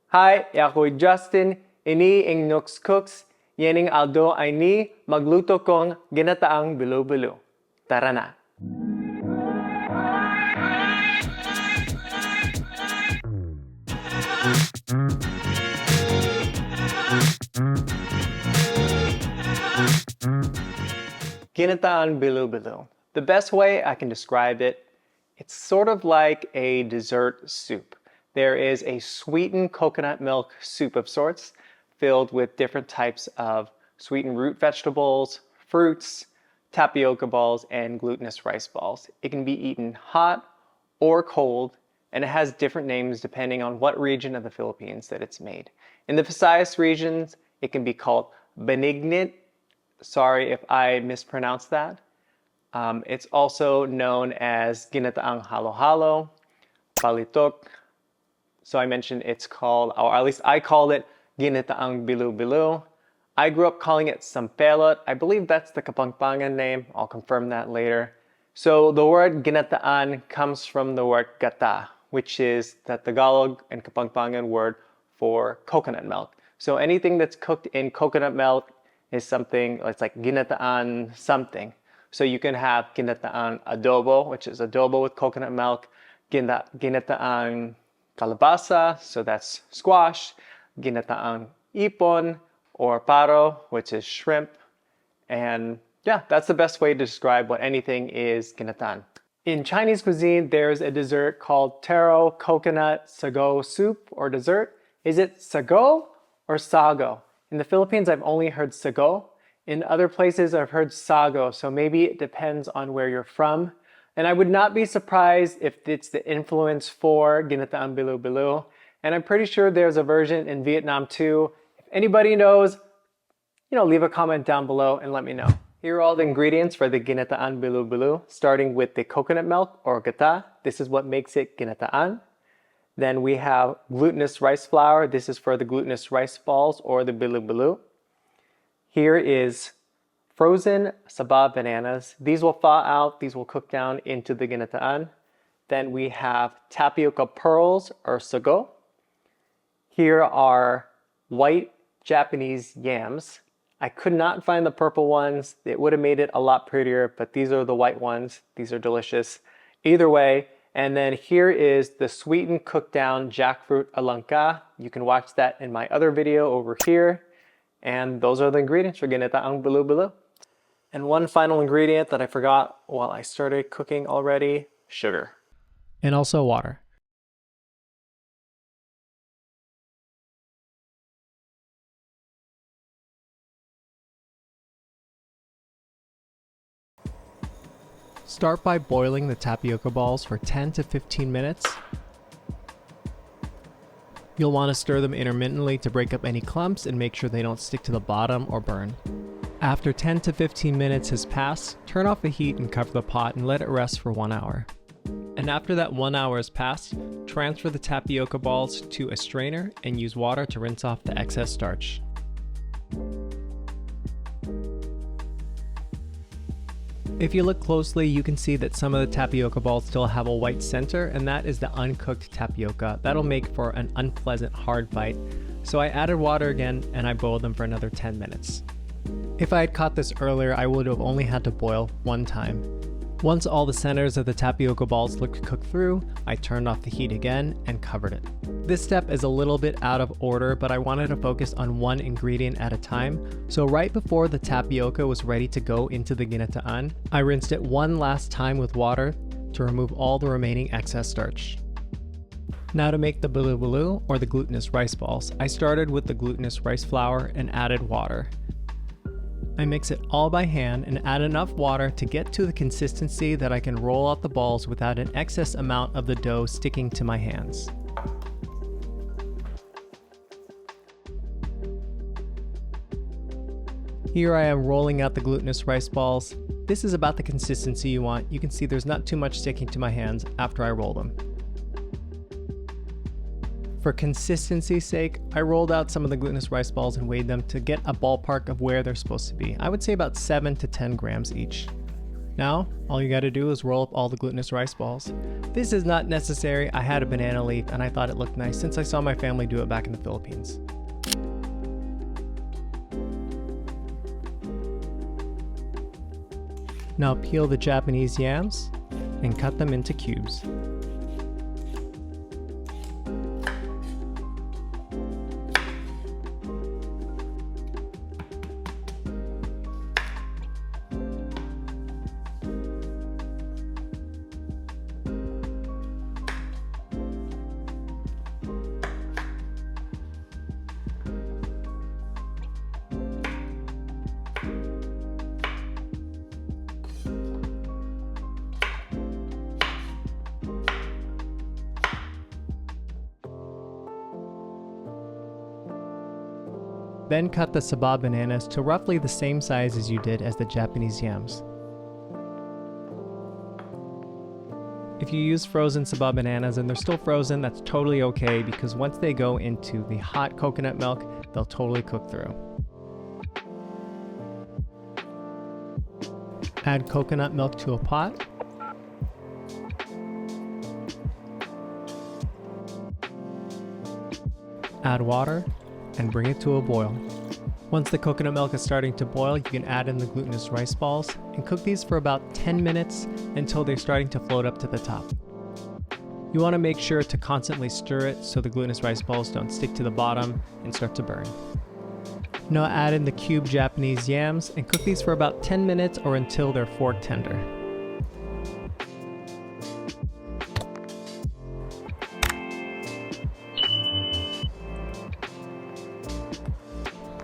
Hi, ako'y Justin. Ini ang Nooks Cooks. Yening Aldo ay ni magluto kong ginataang bilo-bilo. Tara na! Ginataan Bilo Bilo. The best way I can describe it, it's sort of like a dessert soup. There is a sweetened coconut milk soup of sorts, filled with different types of sweetened root vegetables, fruits, tapioca balls, and glutinous rice balls. It can be eaten hot or cold, and it has different names depending on what region of the Philippines that it's made. In the Visayas regions, it can be called benignit. Sorry if I mispronounced that. It's also known as ginataang halo-halo, palitok. So I mentioned it's called, or at least I called it Ginataan Bilo Bilo. I grew up calling it sampalot. I believe that's the Kapampangan name. I'll confirm that later. So the word ginataan comes from the word gata, which is the Tagalog and Kapampangan word for coconut milk. So anything that's cooked in coconut milk is something, it's like ginataan something. So you can have ginataan adobo, which is adobo with coconut milk, ginataan kalabasa, so that's squash, ginataang ipon or paro, which is shrimp. And yeah, that's the best way to describe what anything is ginataan. In Chinese cuisine, there's a dessert called taro coconut sago soup or dessert. Is it sago or sago? In the Philippines, I've only heard sago. In other places, I've heard sago, so maybe it depends on where you're from. And I would not be surprised if it's the influence for Ginataan Bilo Bilo. And I'm pretty sure there's a version in Vietnam too. If anybody knows, leave a comment down below and let me know. Here are all the ingredients for the Ginataan Bilo Bilo, starting with the coconut milk or gata. This is what makes it ginataan. Then we have glutinous rice flour. This is for the glutinous rice balls or the bilo bilo. Here is frozen saba bananas. These will thaw out. These will cook down into the ginataan. Then we have tapioca pearls or sago. Here are white Japanese yams. I could not find the purple ones. It would have made it a lot prettier, but these are the white ones. These are delicious. Either way. And then here is the sweetened cooked down jackfruit alangka. You can watch that in my other video over here. And those are the ingredients for Ginataang Bilo Bilo. And one final ingredient that I forgot while I started cooking already, sugar. And also water. Start by boiling the tapioca balls for 10 to 15 minutes. You'll want to stir them intermittently to break up any clumps and make sure they don't stick to the bottom or burn. After 10 to 15 minutes has passed, turn off the heat and cover the pot and let it rest for 1 hour. And after that 1 hour has passed, transfer the tapioca balls to a strainer and use water to rinse off the excess starch. If you look closely, you can see that some of the tapioca balls still have a white center, and that is the uncooked tapioca. That'll make for an unpleasant hard bite. So I added water again and I boiled them for another 10 minutes. If I had caught this earlier, I would have only had to boil one time. Once all the centers of the tapioca balls looked cooked through, I turned off the heat again and covered it. This step is a little bit out of order, but I wanted to focus on one ingredient at a time. So right before the tapioca was ready to go into the ginataan, I rinsed it one last time with water to remove all the remaining excess starch. Now to make the bilo-bilo or the glutinous rice balls, I started with the glutinous rice flour and added water. I mix it all by hand and add enough water to get to the consistency that I can roll out the balls without an excess amount of the dough sticking to my hands. Here I am rolling out the glutinous rice balls. This is about the consistency you want. You can see there's not too much sticking to my hands after I roll them. For consistency's sake, I rolled out some of the glutinous rice balls and weighed them to get a ballpark of where they're supposed to be. I would say about 7 to 10 grams each. Now, all you gotta do is roll up all the glutinous rice balls. This is not necessary. I had a banana leaf and I thought it looked nice since I saw my family do it back in the Philippines. Now peel the Japanese yams and cut them into cubes. Then cut the saba bananas to roughly the same size as you did as the Japanese yams. If you use frozen saba bananas and they're still frozen, that's totally okay because once they go into the hot coconut milk, they'll totally cook through. Add coconut milk to a pot. Add water and bring it to a boil. Once the coconut milk is starting to boil, you can add in the glutinous rice balls and cook these for about 10 minutes until they're starting to float up to the top. You want to make sure to constantly stir it so the glutinous rice balls don't stick to the bottom and start to burn. Now add in the cubed Japanese yams and cook these for about 10 minutes or until they're fork tender.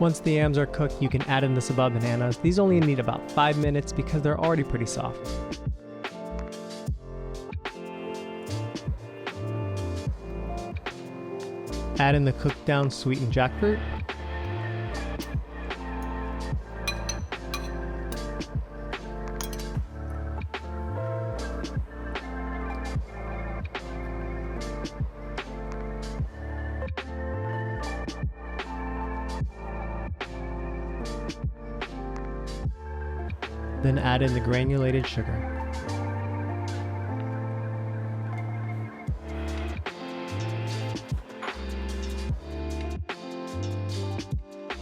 Once the yams are cooked, you can add in the saba bananas. These only need about 5 minutes because they're already pretty soft. Add in the cooked down sweetened jackfruit. Then add in the granulated sugar.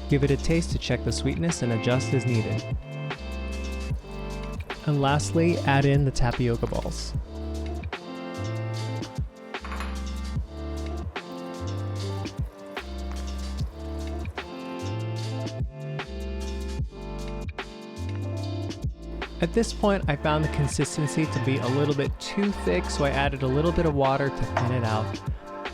Give it a taste to check the sweetness and adjust as needed. And lastly, add in the tapioca balls. At this point, I found the consistency to be a little bit too thick, so I added a little bit of water to thin it out.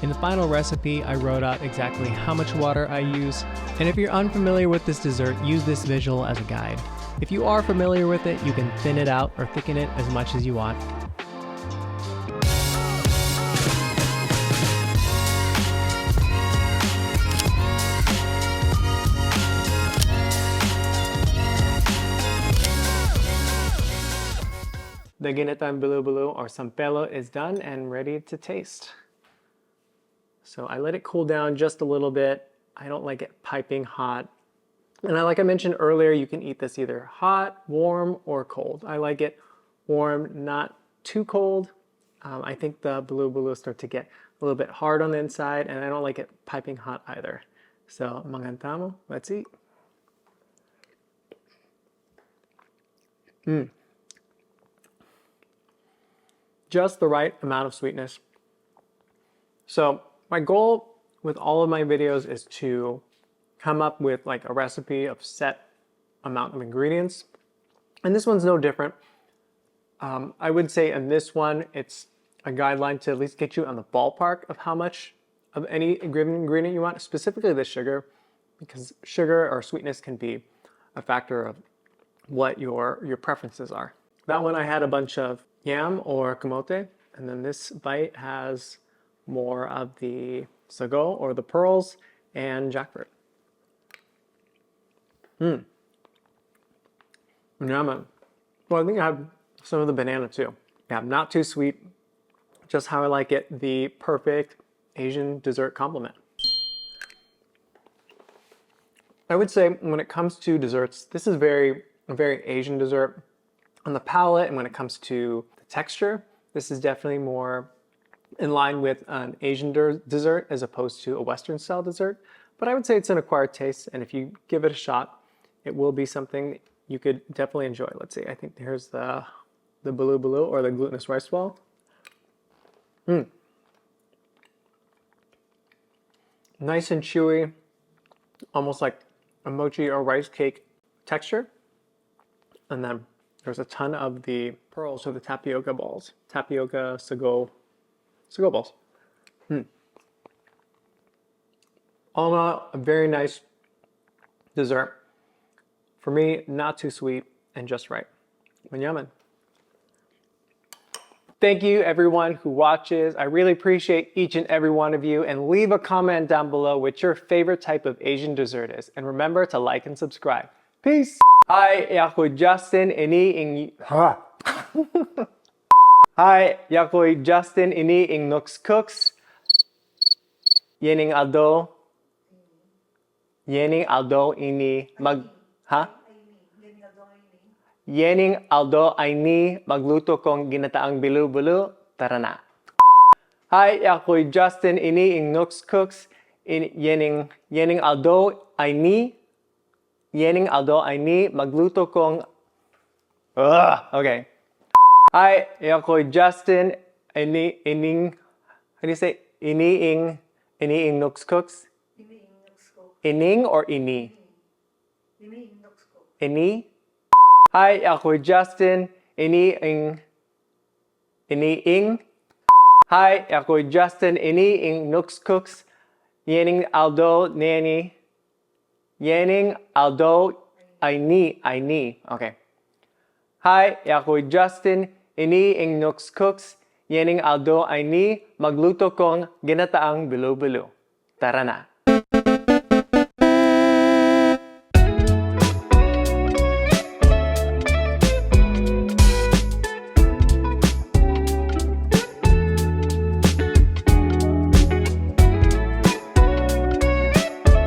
In the final recipe, I wrote out exactly how much water I use, and if you're unfamiliar with this dessert, use this visual as a guide. If you are familiar with it, you can thin it out or thicken it as much as you want. The Ginataan Bilo Bilo or sampelo is done and ready to taste. So I let it cool down just a little bit. I don't like it piping hot. And like I mentioned earlier, you can eat this either hot, warm, or cold. I like it warm, not too cold. I think the bilo bilo start to get a little bit hard on the inside, and I don't like it piping hot either. So magandang, let's eat. Just the right amount of sweetness. So my goal with all of my videos is to come up with like a recipe of set amount of ingredients. And this one's no different. I would say in this one, it's a guideline to at least get you on the ballpark of how much of any ingredient you want, specifically the sugar, because sugar or sweetness can be a factor of what your preferences are. That one I had a bunch of yam or kamote, and then this bite has more of the sago or the pearls and jackfruit. Yum. Well, I think I have some of the banana too. Yeah, not too sweet, just how I like it, the perfect Asian dessert complement. I would say when it comes to desserts, this is a very Asian dessert. on the palate and when it comes to the texture, this is definitely more in line with an Asian dessert as opposed to a Western style dessert. But I would say it's an acquired taste, and if you give it a shot, it will be something you could definitely enjoy. Let's see, I think here's the bilo bilo, or the glutinous rice ball. Nice and chewy, almost like a mochi or rice cake texture. And then there's a ton of the pearls, or the tapioca balls. Tapioca sago balls. All in all, a very nice dessert. For me, not too sweet and just right. Manyaman. Thank you everyone who watches. I really appreciate each and every one of you, and leave a comment down below what your favorite type of Asian dessert is. And remember to like and subscribe. Peace! Hi, ako Justin, ini Hi, ako Justin, ini ing Nooks Cooks. Yening Aldo ini Yening Aldo ini magluto kong ginataang bilo bilo. Tara na. Hi, ako Justin, ini ing Nooks Cooks. Yening Aldo ini magluto kong okay. Hi, ako Justin, how do you say ini ing Nooks Cooks? Ining or ini? Ini? Hi, ako Justin, ini ing Hi, ako Justin, ini ing Nooks Cooks. Yening Aldo ini. Okay. Hi, ako Justin, ini ing Nooks Cooks. Yening Aldo ini magluto kong ginataang bilo bilo. Tara na.